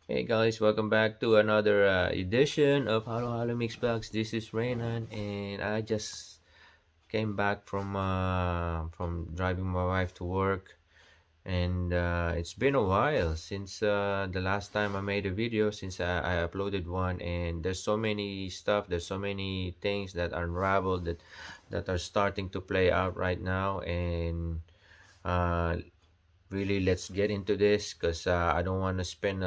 Hey guys, welcome back to another edition of Halo Halo Mix Vlogs. This is Raynan, and I just came back from driving my wife to work, and it's been a while since the last time I made a video, since I uploaded one, and there's so many stuff, there's so many things that are unraveled that are starting to play out right now, and uh, really let's get into this because I don't want to spend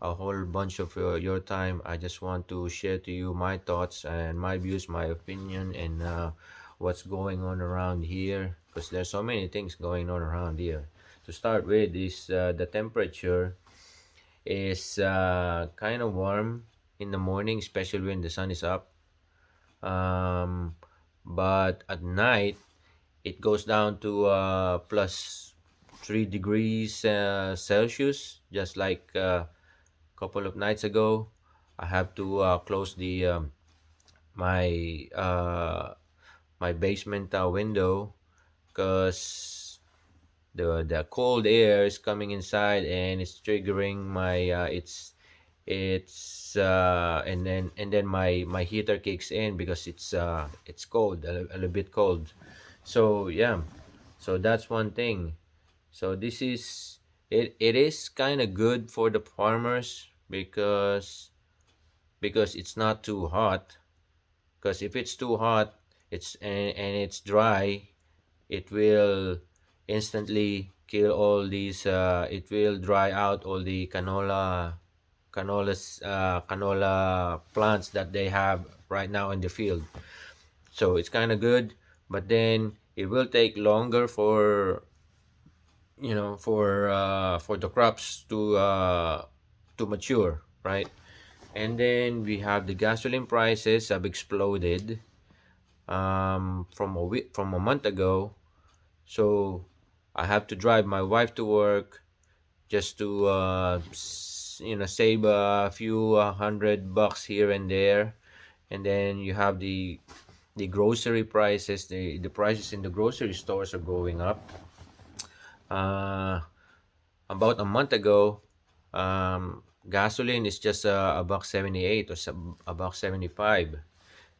a whole bunch of your time. I just want to share to you my thoughts and my views, my opinion, and what's going on around here, because there's so many things going on around here. To start with is the temperature is kind of warm in the morning, especially when the sun is up, um, but at night it goes down to plus 3 degrees Celsius, just like a couple of nights ago. I have to close the my my basement window because the cold air is coming inside and it's triggering my and then my heater kicks in because it's cold, a little bit cold. So yeah, so that's one thing. So this is it is kind of good for the farmers because it's not too hot. Because if it's too hot, and it's dry, it will instantly kill all these. It will dry out all the canola plants that they have right now in the field. So it's kind of good, but then it will take longer for the crops to mature, right? And then we have the gasoline prices have exploded from a month ago. So I have to drive my wife to work just to save a few $100 here and there. And then you have the grocery prices. The prices in the grocery stores are going up. uh, about a month ago, gasoline is just a buck 78 or a buck 75.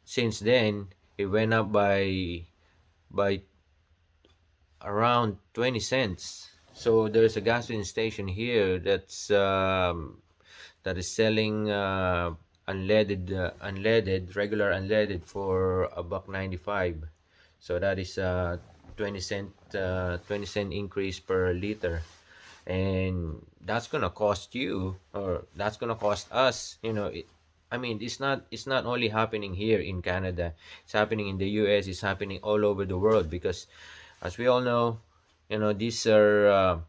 Since then, it went up by around 20 cents. So there's a gasoline station here that is selling regular unleaded for a buck 95. So that is a 20 cent increase per liter, and that's gonna cost you, or that's gonna cost us. I mean, it's not only happening here in Canada. It's happening in the US. It's happening all over the world because, as we all know, these are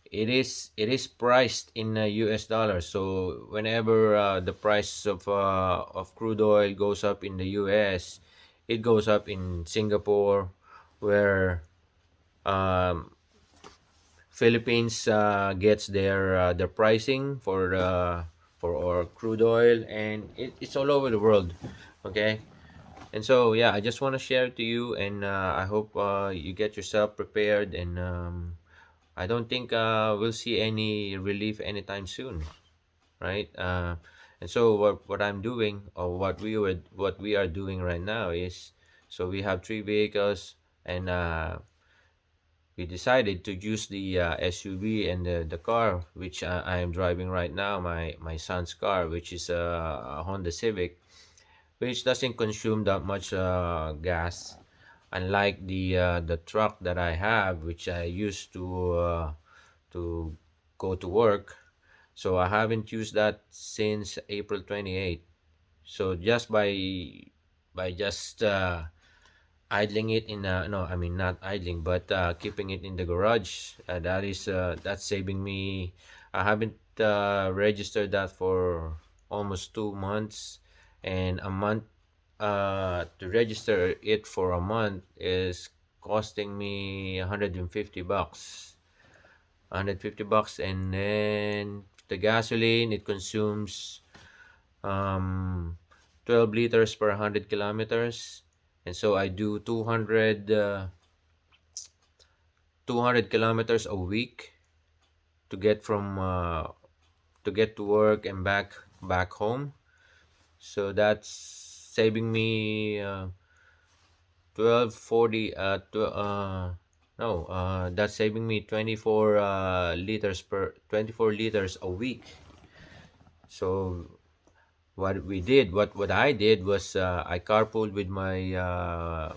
it is priced in US dollars. So whenever the price of crude oil goes up in the US, it goes up in Singapore, where um, Philippines gets their pricing for our crude oil, and it's all over the world. Okay, and so yeah, I just want to share it to you, and I hope you get yourself prepared. And I don't think we'll see any relief anytime soon, right? And so what I'm doing, or what we are doing right now is, so we have three vehicles, and we decided to use the SUV and the car which I am driving right now, my son's car, which is a Honda Civic, which doesn't consume that much gas, unlike the truck that I have, which I used to go to work. So I haven't used that since April 28th. So just by just idling it in no, I mean, not idling, but keeping it in the garage, that's saving me. I haven't registered that for almost 2 months, and a month to register it for a month is costing me $150. $150, and then the gasoline, it consumes um 12 liters per 100 kilometers. And so I do 200 kilometers a week to get to get to work and back home. So that's saving me 1240 no that's saving me 24 liters per 24 liters a week. So what I did was I carpooled with my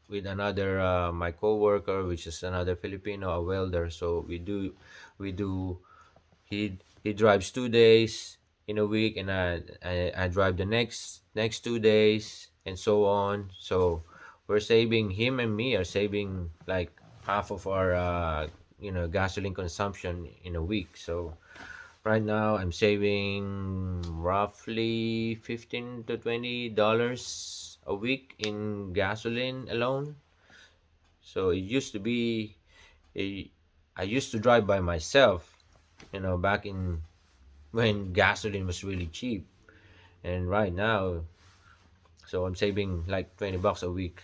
with another my coworker, which is another Filipino, a welder. So we do he drives 2 days in a week, and I drive the next 2 days, and so on. So we're saving, him and me are saving like half of our gasoline consumption in a week. So right now I'm saving roughly $15 to $20 a week in gasoline alone. So it used to be a, I used to drive by myself, back in when gasoline was really cheap. And right now, so I'm saving like $20 a week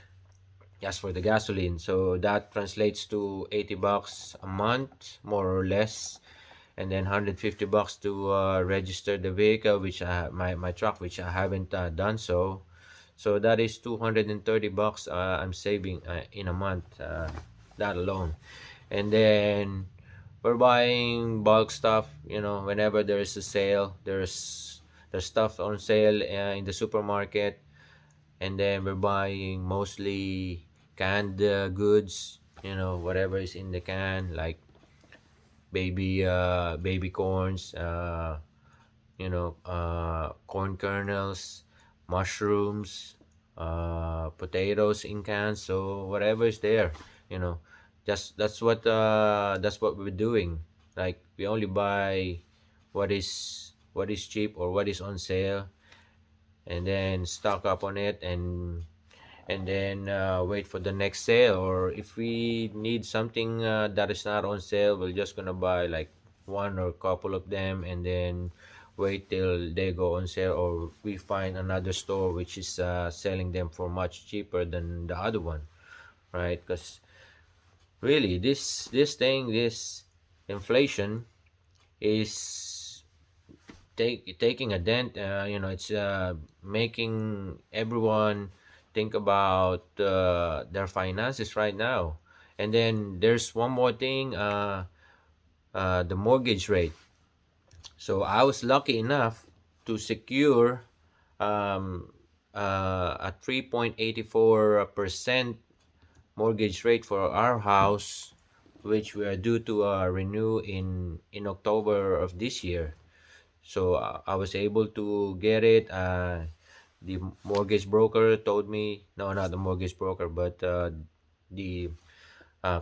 just for the gasoline. So that translates to $80 a month, more or less. And then $150 to register the vehicle, which my truck, which I haven't done so. So that is $230 I'm saving in a month, that alone. And then we're buying bulk stuff, whenever there is a sale. There's stuff on sale in the supermarket. And then we're buying mostly canned goods, whatever is in the can, like baby corns, corn kernels, mushrooms, potatoes in cans. So whatever is there, you know, just that's what we're doing. Like we only buy what is cheap or what is on sale, and then stock up on it, and then wait for the next sale. Or if we need something that is not on sale, we're just gonna buy like one or a couple of them, and then wait till they go on sale, or we find another store which is selling them for much cheaper than the other one, right? Because really, this inflation is taking a dent. It's making everyone think about their finances right now. And then there's one more thing, the mortgage rate. So I was lucky enough to secure a 3.84% mortgage rate for our house, which we are due to renew in October of this year. So I was able to get it. The mortgage broker told me, no, not the mortgage broker, but the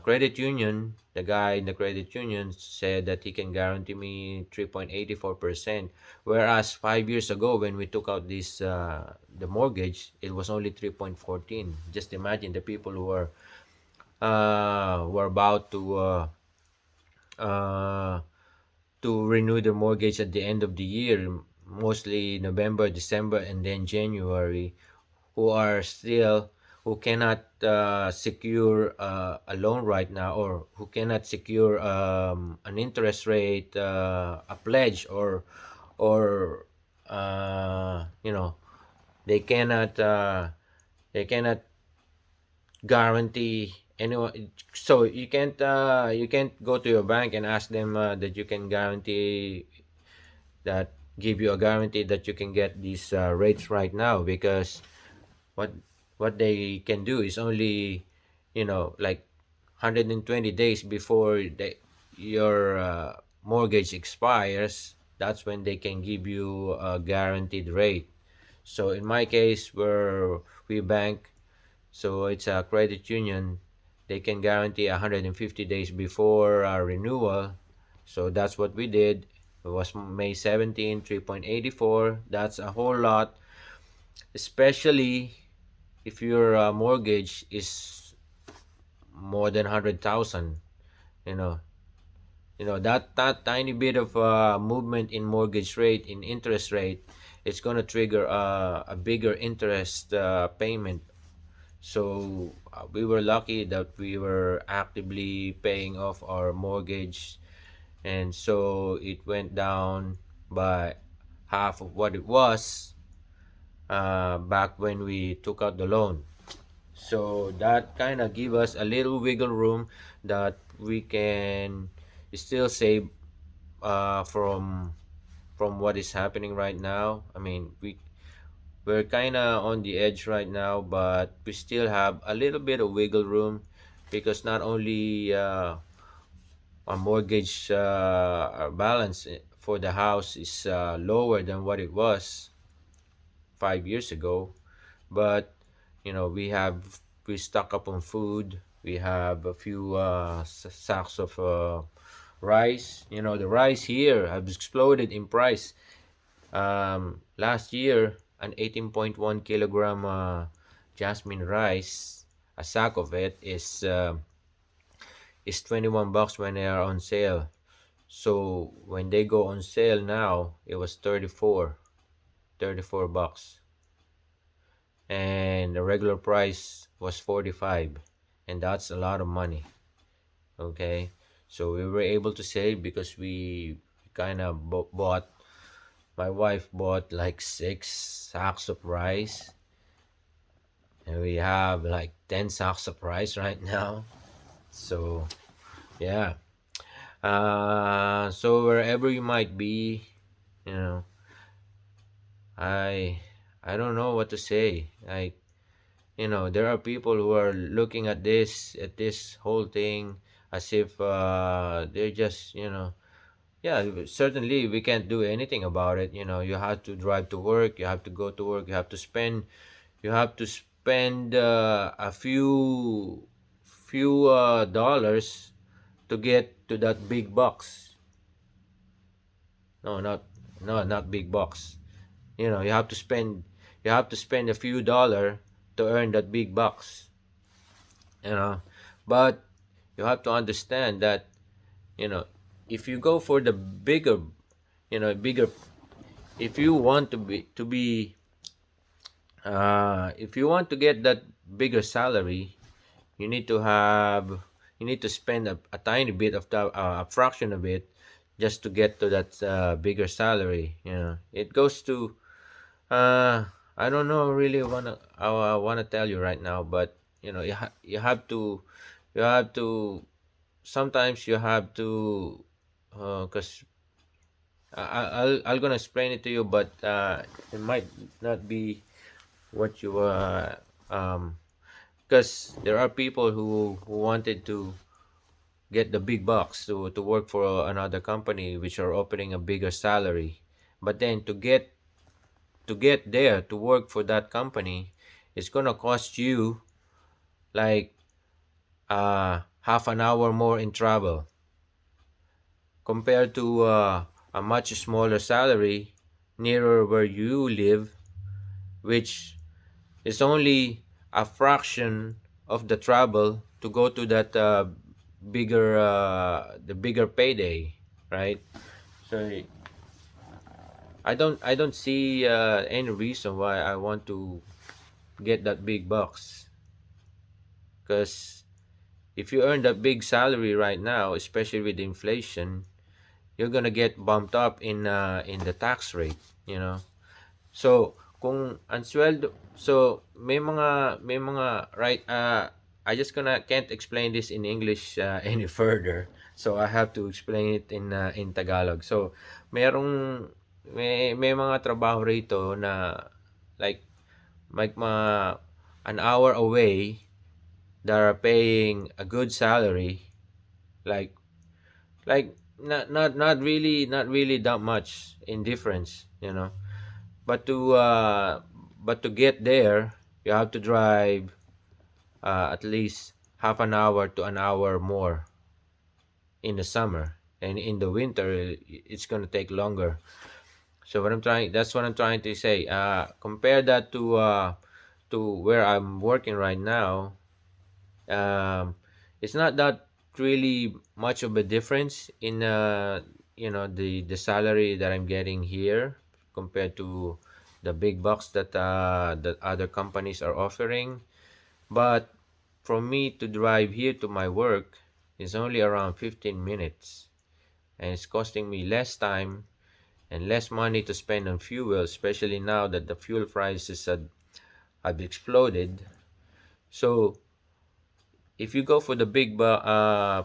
credit union, the guy in the credit union said that he can guarantee me 3.84%. Whereas 5 years ago, when we took out the mortgage, it was only 3.14. Just imagine the people who are about uh, to renew the mortgage at the end of the year, mostly November, December, and then January, who are still who cannot secure a loan right now, or who cannot secure an interest rate, a pledge, or they cannot they cannot guarantee anyone. So you can't go to your bank and ask them that you can guarantee that give you a guarantee that you can get these rates right now, because what what they can do is only like 120 days before your mortgage expires. That's when they can give you a guaranteed rate. So in my case, where we bank, so it's a credit union, they can guarantee 150 days before renewal. So that's what we did. It was May 17, 3.84. That's a whole lot, especially if your mortgage is more than 100,000. You know, that tiny bit of movement in mortgage rate, in interest rate, it's gonna trigger a bigger interest payment. So we were lucky that we were actively paying off our mortgage, and so it went down. by half of what it was back when we took out the loan. So that kind of give us a little wiggle room that we can still save from what is happening right now. I mean, we're kind of on the edge right now, but we still have a little bit of wiggle room because not only our mortgage our balance for the house is lower than what it was 5 years ago, but we stock up on food. We have a few sacks of rice. The rice here has exploded in price. Last year, an 18.1 kilogram jasmine rice, a sack of it is 21 bucks when they are on sale. So when they go on sale now, it was 34 bucks, and the regular price was 45, and that's a lot of money. Okay, so we were able to save because we kind of bought. My wife bought like 6 sacks of rice, and we have like 10 sacks of rice right now. So yeah, so wherever you might be, you know, I I don't know what to say. Like, there are people who are looking at this whole thing as if they're just, yeah, certainly we can't do anything about it. You have to drive to work, you have to go to work, you have to spend a few dollars to get to that big box. No, not big box. You have to spend a few dollar to earn that big box. you know but you have to understand that, you know if you go for the bigger, if you want to get that bigger salary, you need to have you need to spend a tiny bit of a fraction of it just to get to that bigger salary. It goes to, I don't know really I wanna tell you right now, but you have to sometimes you have to, because I'll gonna explain it to you, but it might not be what you because there are people who wanted to get the big bucks to work for another company which are offering a bigger salary, but then to get there to work for that company, it's gonna cost you like half an hour more in travel compared to a much smaller salary nearer where you live, which is only a fraction of the travel to go to that bigger payday, right? So I don't see any reason why I want to get that big bucks, because if you earn that big salary right now, especially with inflation, you're gonna get bumped up in the tax rate, you know. So, kung ang sweldo, so may mga right, I just gonna can't explain this in English any further. So I have to explain it in Tagalog. So, merong may mga trabaho rito na like an hour away that are paying a good salary, like not really that much in difference, but to get there, you have to drive at least half an hour to an hour more in the summer, and in the winter it's going to take longer. So that's what I'm trying to say. Compare that to where I'm working right now. um, it's not that really much of a difference in the salary that I'm getting here compared to the big bucks that other companies are offering. But for me to drive here to my work is only around 15 minutes, and it's costing me less time and less money to spend on fuel, especially now that the fuel prices have exploded. So if you go for the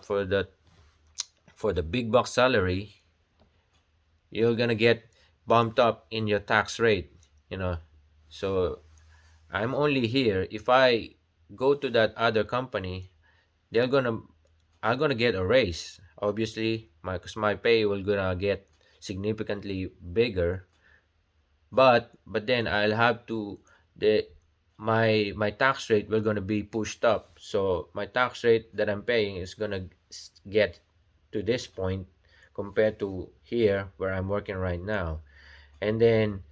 for the big buck salary, you're gonna get bumped up in your tax rate, you know. So I'm only here. If I go to that other company, they're gonna I'm gonna get a raise. Obviously, my cause my pay will gonna get significantly bigger, but then I'll have to the my tax rate will gonna be pushed up. So my tax rate that I'm paying is gonna get to this point compared to here where I'm working right now, and then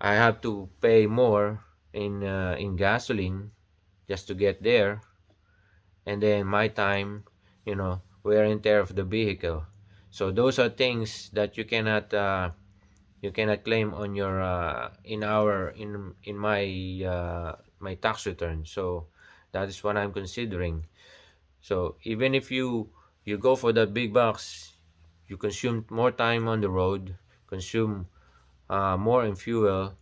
I have to pay more in gasoline just to get there, and then my time, wear and tear of the vehicle. So those are things that you cannot claim on your in my my tax return. So that is what I'm considering. So even if you go for the big bucks, you consume more time on the road, consume more in fuel.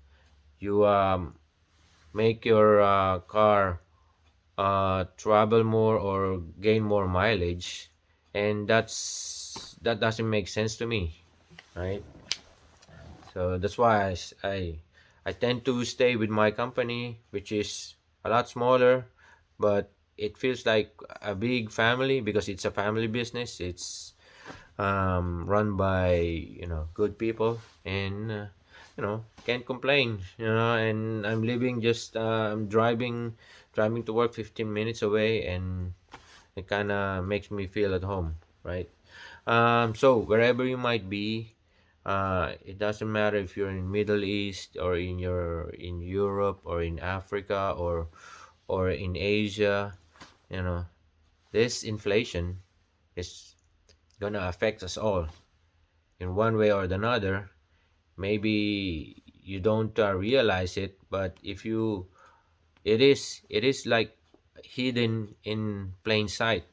You make your car travel more or gain more mileage, and that doesn't make sense to me, right? So that's why I tend to stay with my company, which is a lot smaller, but it feels like a big family because it's a family business. It's run by good people, and can't complain. And I'm living just I'm driving to work 15 minutes away, and it kind of makes me feel at home, right? So wherever you might be, it doesn't matter if you're in Middle East or in Europe or in Africa or in Asia. you know this inflation is gonna affect us all in one way or another. Maybe you don't realize it, but if you it is like hidden in plain sight.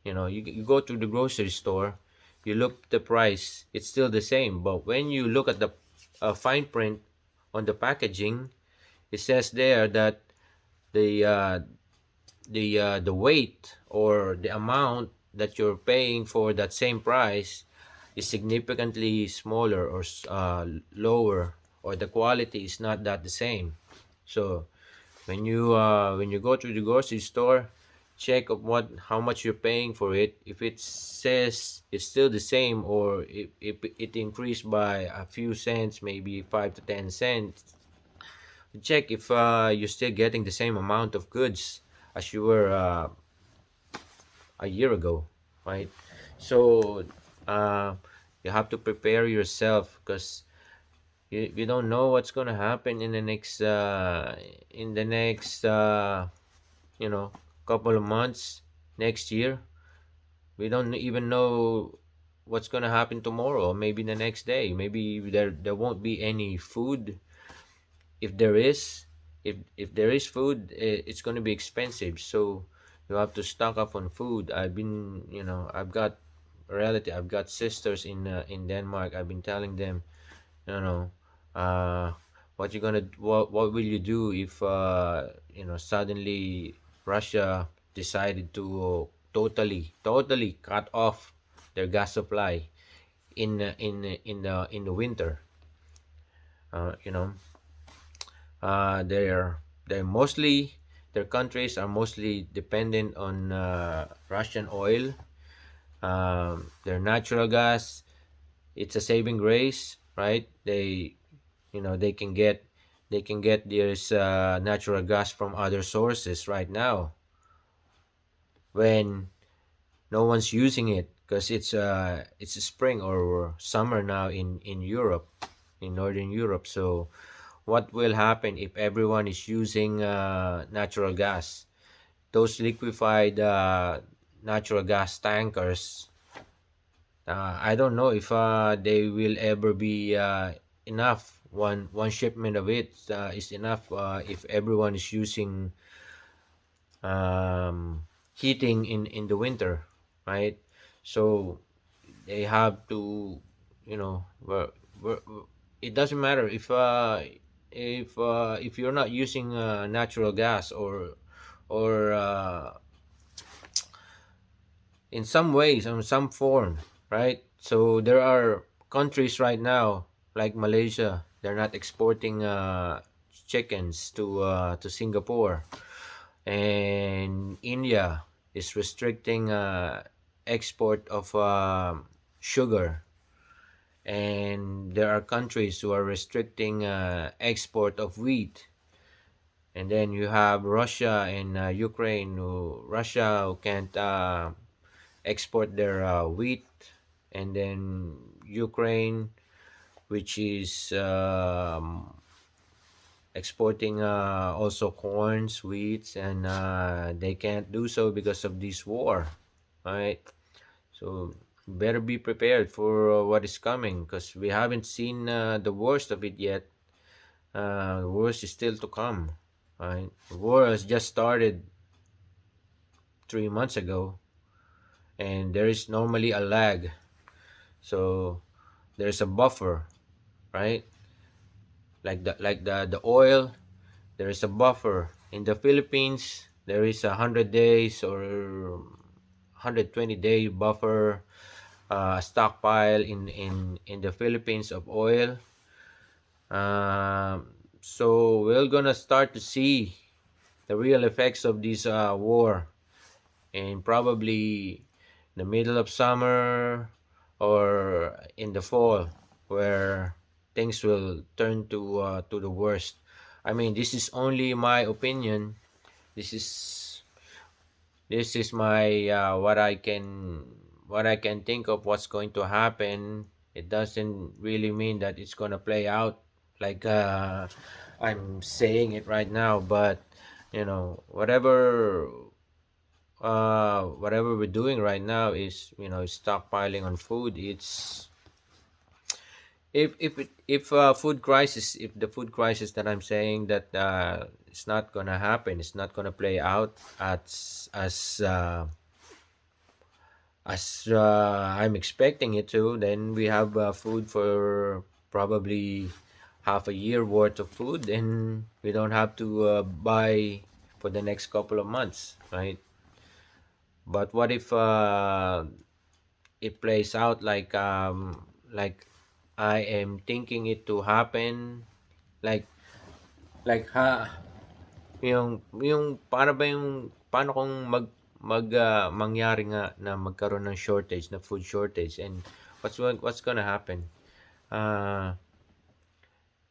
You go to the grocery store, you look the price, it's still the same, but when you look at the fine print on the packaging, it says there that the the weight or the amount that you're paying for that same price is significantly smaller or lower, or the quality is not that the same. So when you go to the grocery store, check of what how much you're paying for it. If it says it's still the same, or if it increased by a few cents, maybe 5 to 10 cents, check if you're still getting the same amount of goods as you were a year ago, right? So uh, you have to prepare yourself, because you don't know what's gonna happen in the next you know couple of months, next year. We don't even know what's gonna happen tomorrow, maybe the next day. Maybe there won't be any food. If there is, if there is food, it's going to be expensive, so you have to stock up on food. I've got I've got sisters in Denmark. I've been telling them, you know uh what will you do if suddenly Russia decided to totally cut off their gas supply in the winter. uh you know they're mostly their countries are mostly dependent on Russian oil. Their natural gas, it's a saving grace, right? They can get this natural gas from other sources right now, when no one's using it, because it's a spring or summer now in Europe, in Northern Europe. So what will happen if everyone is using natural gas? Those liquefied natural gas tankers, I don't know if they will ever be enough. One shipment of it is enough if everyone is using heating in the winter, right? So they have to, you know, it doesn't matter if you're not using natural gas or in some ways, in some form, right? So there are countries right now like Malaysia, they're not exporting chickens to Singapore, and India is restricting export of sugar, and there are countries who are restricting export of wheat. And then you have Russia and Ukraine, who can't export their wheat, and then Ukraine, which is exporting also corns, wheats, and they can't do so because of this war, right? So better be prepared for what is coming, because we haven't seen the worst of it yet. The worst is still to come, right? The war has just started 3 months ago, and there is normally a lag. So there's a buffer, right? Like the oil, there is a buffer. In the Philippines, there is 100 days or 120-day buffer stockpile in the Philippines of oil. So we're gonna start to see the real effects of this war, and probably the middle of summer or in the fall, where things will turn to the worst. I mean, this is only my opinion. This is this is my what I can think of what's going to happen. It doesn't really mean that it's gonna play out like I'm saying it right now, but whatever we're doing right now is stockpiling on food. It's if food crisis, if the food crisis that I'm saying that it's not gonna happen, it's not gonna play out as I'm expecting it to, then we have food for probably half a year worth of food, and we don't have to buy for the next couple of months, right? But what if it plays out like I am thinking it to happen, like ha yung paano kung mangyari nga na magkaroon ng shortage, na food shortage, and what's gonna happen? uh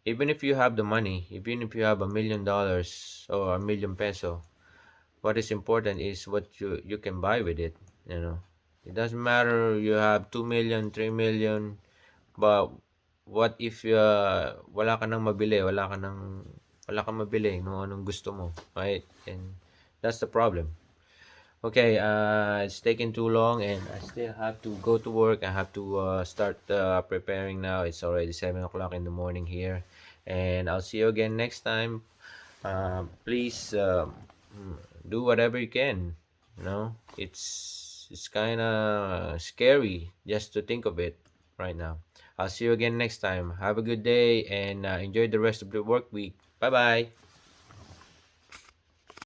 Even if you have the money, even if you have $1 million or a 1 million peso, what is important is what you can buy with it. It doesn't matter you have 2 million, 3 million, but what if wala ka nang mabili, wala kang mabili no anong gusto mo, right? And that's the problem. Okay, it's taking too long, and I still have to go to work. I have to start preparing now. It's already 7 o'clock in the morning here, and I'll see you again next time. Please do whatever you can. It's kind of scary just to think of it right now. I'll see you again next time. Have a good day, and enjoy the rest of the work week. Bye bye.